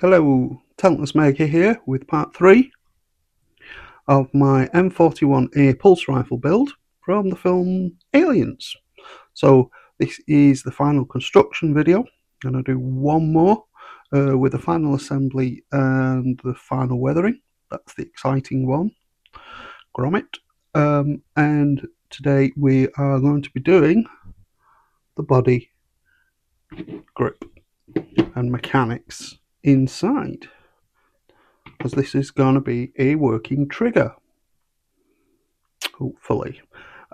Hello, Talentless Maker here with part 3 of my M41A Pulse Rifle build from the film Aliens. So this is the final construction video, and I'll do one more with the final assembly and the final weathering. That's the exciting one, grommet. And today we are going to be doing the body, grip and mechanics inside, because this is going to be a working trigger, hopefully.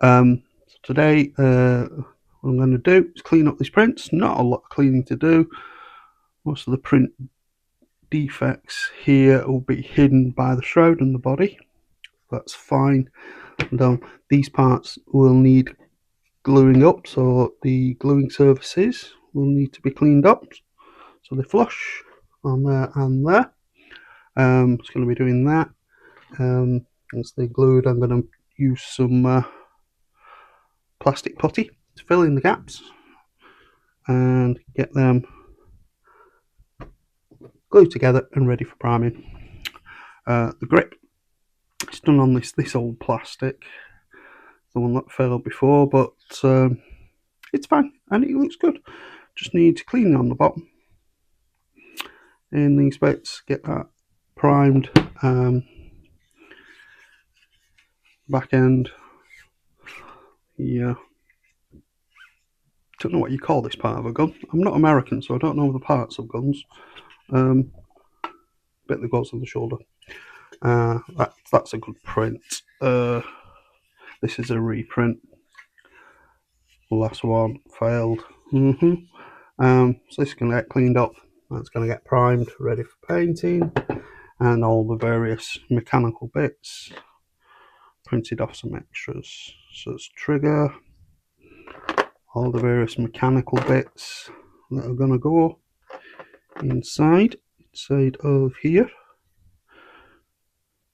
So today what I'm going to do is clean up these prints. Not a lot of cleaning to do. Most of the print defects here will be hidden by the shroud and the body. That's fine. And these parts will need gluing up, so the gluing surfaces will need to be cleaned up so they flush on there and there. It's going to be doing that. Once they're glued, I'm going to use some plastic putty to fill in the gaps and get them glued together and ready for priming. The grip is done on this old plastic, the one that failed before, but it's fine and it looks good. Just need cleaning on the bottom in these bits, get that primed. Back end, yeah, don't know what you call this part of a gun. I'm not American, so I don't know the parts of guns. Bit that goes on the shoulder. That's a good print. This is a reprint. The last one failed. So this is going to get cleaned up. That's going to get primed, ready for painting, and all the various mechanical bits. Printed off some extras. So it's trigger, all the various mechanical bits that are going to go inside of here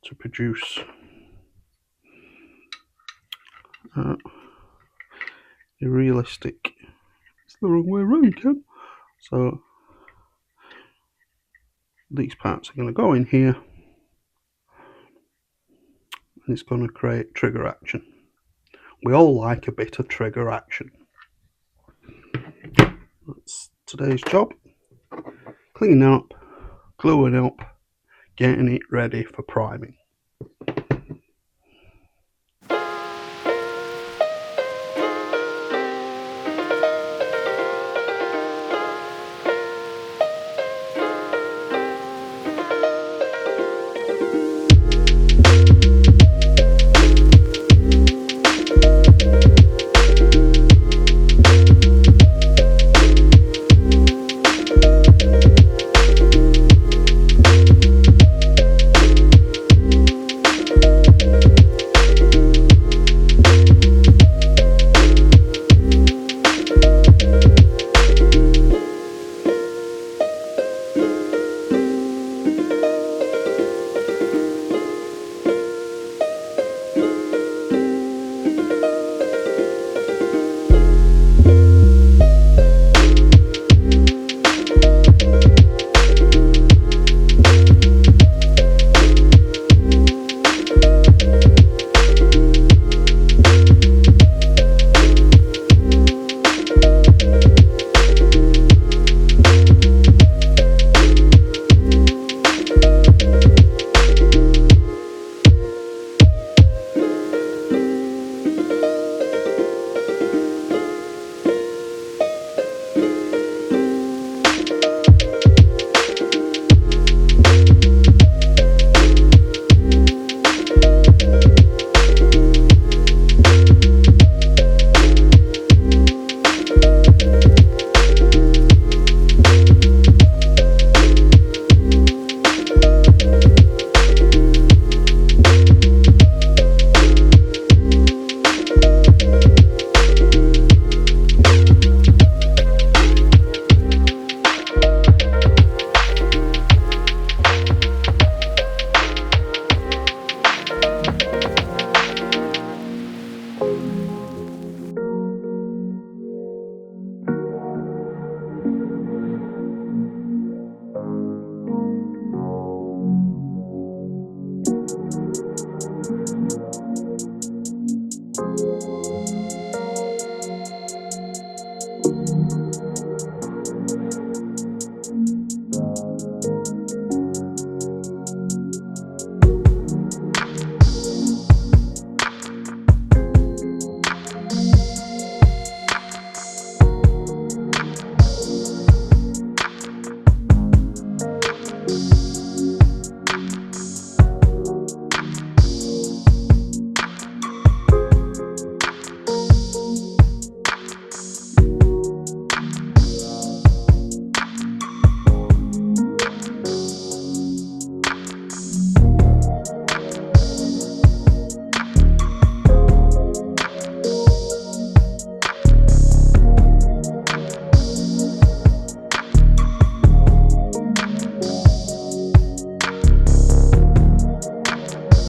to produce a realistic. It's the wrong way around, Ken. So these parts are going to go in here, and it's going to create trigger action. We all like a bit of trigger action. That's today's job. Cleaning up, gluing up, getting it ready for priming.